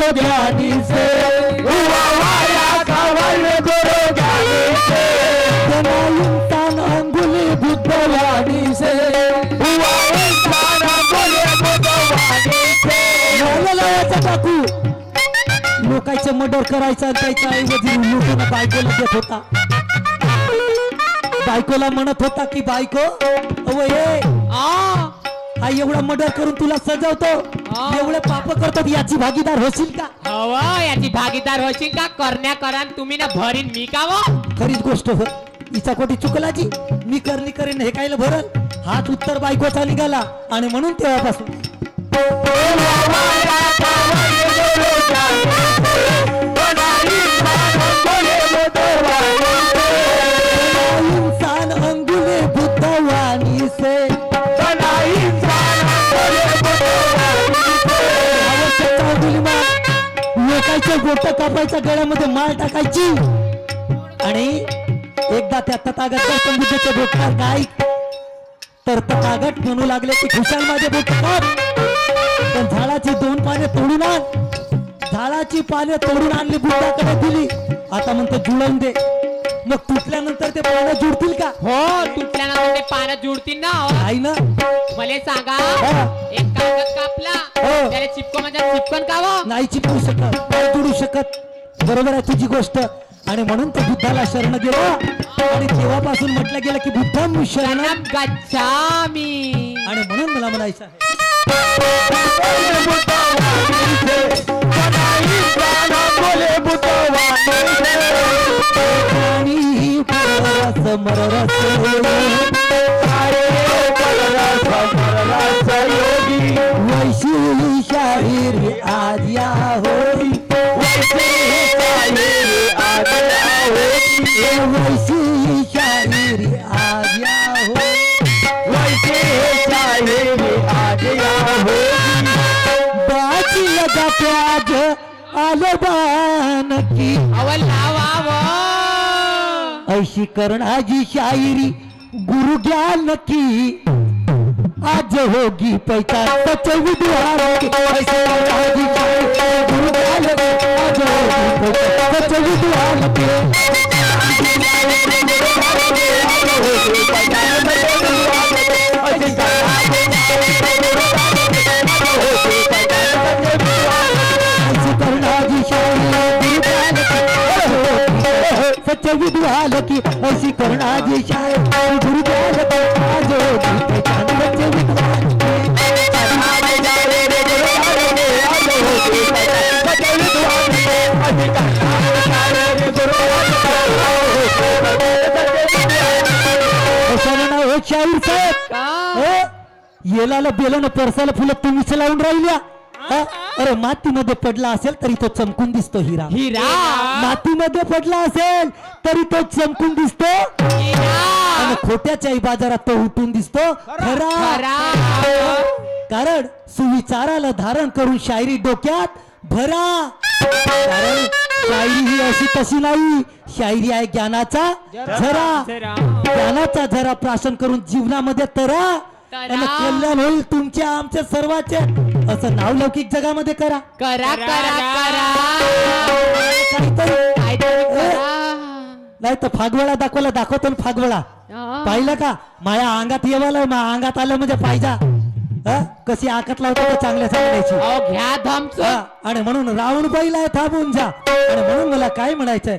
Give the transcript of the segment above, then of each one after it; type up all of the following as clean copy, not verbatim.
गुरु ज्ञानी से हुआ वाया कावल गुरु ज्ञानी से बना इंसान अंगुली बुद्धवाणी से हुआ इंसान अंगुली बुद्धवाणी से लावाचा टाकू लोकांचे मर्डर करायचा आणि त्याच्या ऐवजी लोकांना बायकोला देत होता बायकोला म्हणत होता की बायको अव ये हा एवढा मर्डर करून तुला सजवतो एवढे पाप करतो याची भागीदार होशील का हो याची भागीदार होशील का करण्या करा तुम्ही ना भरीन मी का वो खरीच गोष्ट हो हिचा कोटी चुकलाची मी करणी करेन हे कायला भरल हाच उत्तर बायकोचा निघाला आणि म्हणून तेव्हापासून इंसान अंगुले बुद्धवाणी से लोकांच्या गोट कापायच्या गळ्यामध्ये माळ टाकायची आणि एकदा त्या तथागत बुद्धच्या बोटावर काय तर तथागत म्हणू लागले की खुशाल माझे बोट काप पण झाडाची 2 पाने तोडून आण झाडाची पाने तोडून आणली बुद्धाकडे दिली आता म्हणतो जुळवून दे मग तुटल्यानंतर ते पानं जुळतील का हो तुटल्यानंतर ते पानं जुळतील ना नाही ना मला सांगा एक कागद कापला त्याला चिपको म्हणजे चिपकन का वो नाही चिपकू शकत नाही जुळू शकत बरोबर आहे तुझी गोष्ट आणि म्हणून तो बुद्धाला शरण गेला आणि तेव्हापासून म्हटलं गेलं की बुद्धं शरणं गच्छामी आणि म्हणून मला म्हणायचं आहे वैशी शाहीर आज्या होई वैसी शाहीर आज्या हो वैसे शाहीर आज्या हो बाजी लगा प्याज आलबान की अवल लावा ऐशी करणाजी शायरी गुरु ज्ञान की आज होगी पैसा सच विद्वार की ऐसी करणाजी शायरी गुरु ज्ञान की आज होगी पैसा सच विद्वार की सच्चे विद्वान की ऐसी करुणा जी शायद गुरु ज्ञान की आज होगी पहचान सच्चे विद्वान शाहीर साहेब येलाला बेलन परसाला फुलं तुम्हीच लावून राहिल्या अरे मातीमध्ये पडला असेल तरी तो चमकून दिसतो हिरा हिरा मातीमध्ये पडला असेल तरी तो चमकून दिसतो आणि खोट्याच्याही बाजारात तो उठून दिसतो खरा कारण सुविचाराला धारण करून शायरी डोक्यात भरा कारण शायरी ही अशी तशी नाही शायरी आहे ज्ञानाचा झरा ज्ञानाचा झरा प्राशन करून जीवनामध्ये तरा आणि कल्याण होईल तुमच्या आमच्या सर्वांचे असं नावलौकिक जगामध्ये करा करा करा करा नाही तर फागवळा दाखवतो फागवळा पाहिलं का माझ्या अंगात येवाला अंगात आलं म्हणजे पाहिजे कशी आकत लावतो तर चांगल्या सांगायची घ्या धमच आणि म्हणून रावण बैला थांबून जा आणि म्हणून मला काय म्हणायचंय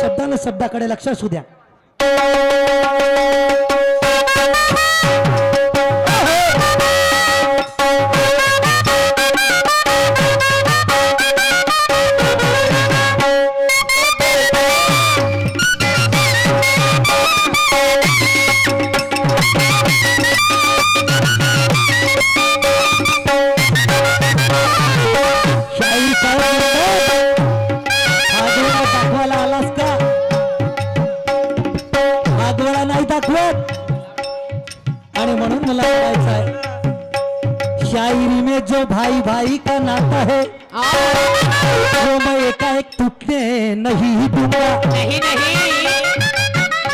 शब्दानं शब्दाकडे लक्ष असू द्या शायरी में जो भाई भाई का नाता है वो मैं एकाएक टूटने नहीं दूंगा नहीं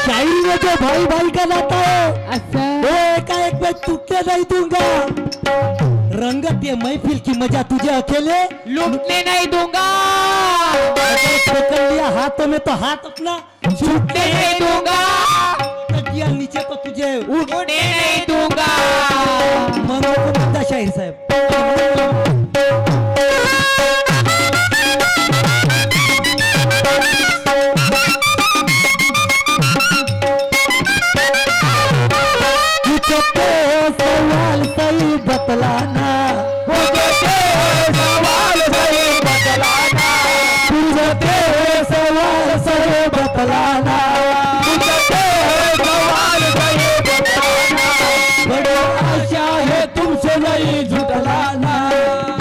शायरी में जो भाई भाई का नाता है वो एकाएक मैं टूटने नहीं दूंगा रंगत ये महफिल की मजा तुझे अकेले लूटने नहीं दूंगा, अगर पकड़ लिया हाथों में तो हाथ अपना छूटने नहीं दूंगा, दिया नीचे तो तुझे उठने नहीं दूंगा। मनो को मुद्दा शाहीर साहेब सवाल सही बतलाना, सवाल सही बतलाना, सवाल सही बतलाना, सवाल सही बतलाना, बड़ी आशा है तुमसे नहीं झुटलाना,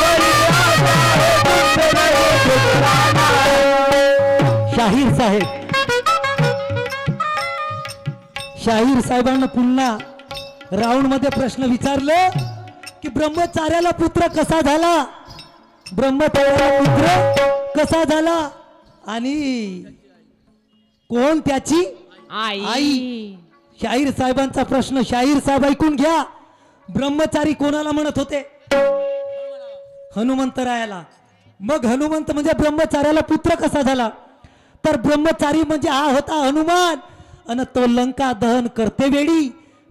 बड़ी आशा है तुमसे नहीं झुटलाना। शाहीर साहेब, शाहीर साहेबांना पुन्हा राऊंड मध्ये प्रश्न विचारलं की ब्रह्मचार्याला पुत्र कसा झाला, ब्रह्मचार्याला पुत्र कसा झाला आणि कोण त्याची आई. शाहीर साहेबांचा प्रश्न शाहीर साहेब ऐकून घ्या. ब्रह्मचारी कोणाला म्हणत होते? हनुमंतरायाला. मग हनुमंत म्हणजे ब्रह्मचार्याला पुत्र कसा झाला? तर ब्रह्मचारी म्हणजे हा होता हनुमान. आणि तो लंका दहन करते वेळी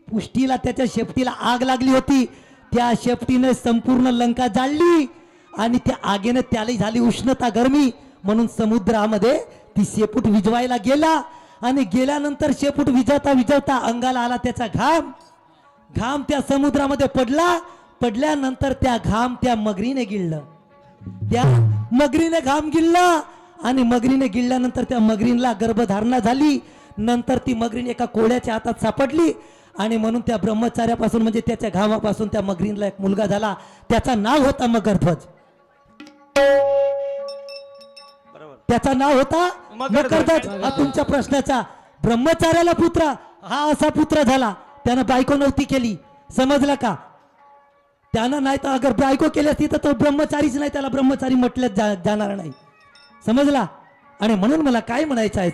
पुष्टीला त्याच्या शेपटीला आग लागली होती. त्या शेपटीने संपूर्ण लंका जाळली आणि त्या आगीने त्याला झाली उष्णता गरमी, म्हणून समुद्रामध्ये ती शेपूट विजवायला गेला आणि गेल्यानंतर शेपूट विजवता विजवता अंगाला आला त्याचा घाम. घाम त्या समुद्रामध्ये पडला. पडल्यानंतर त्या घाम त्या मगरीने गिळलं. त्या मगरीने घाम गिळला आणि मगरीने गिळल्यानंतर त्या मगरीला गर्भधारणा झाली. नंतर ती मगरीन एका कोळ्याच्या हातात सापडली आणि म्हणून त्या ब्रह्मचार्यापासून म्हणजे त्याच्या घामापासून त्या मगरीला एक मुलगा झाला. त्याचा नाव होता मकरध्वज. त्याचा नाव होता मकरध्वज. हा तुमच्या प्रश्नाचा ब्रह्मचार्याला पुत्र हा असा पुत्र झाला. त्यानं बायको नव्हती केली, समजलं का? त्यानं नाही तर अगर बायको केली असती तर तो ब्रह्मचारीच नाही, त्याला ब्रह्मचारी म्हटलं जाणार नाही, समजला? आणि म्हणून मला काय म्हणायचं आहे,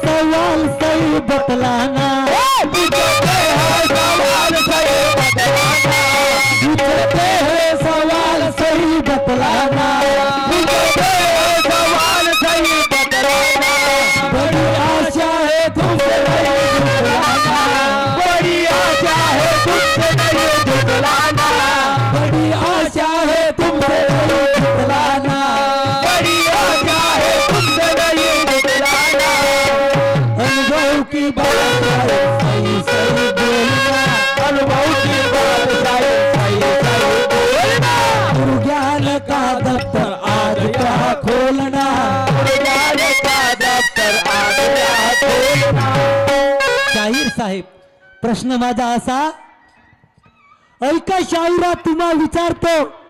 सवाल सही बतलाना, सवाल सही बतलाना, सवाल सही बतलाना, बड़ी आशा है तुमसे नहीं झुकलाना, बड़ी आशा है तुमसे नहीं झुकलाना, बड़ी आशा है तुमसे नहीं झुकलाना, बड़ी आशा है तुमसे नहीं झुकलाना। अनुभव की बात है सही सही बोलना, अनुभव की बात है सही सही बोलना, ज्ञान का दफ्तर आज क्या खोलना, ज्ञान का दफ्तर आज क्या खोलना। शाहीर साहेब, प्रश्न माझा असा, ऐका शाहिरा तुम्हा विचारतो,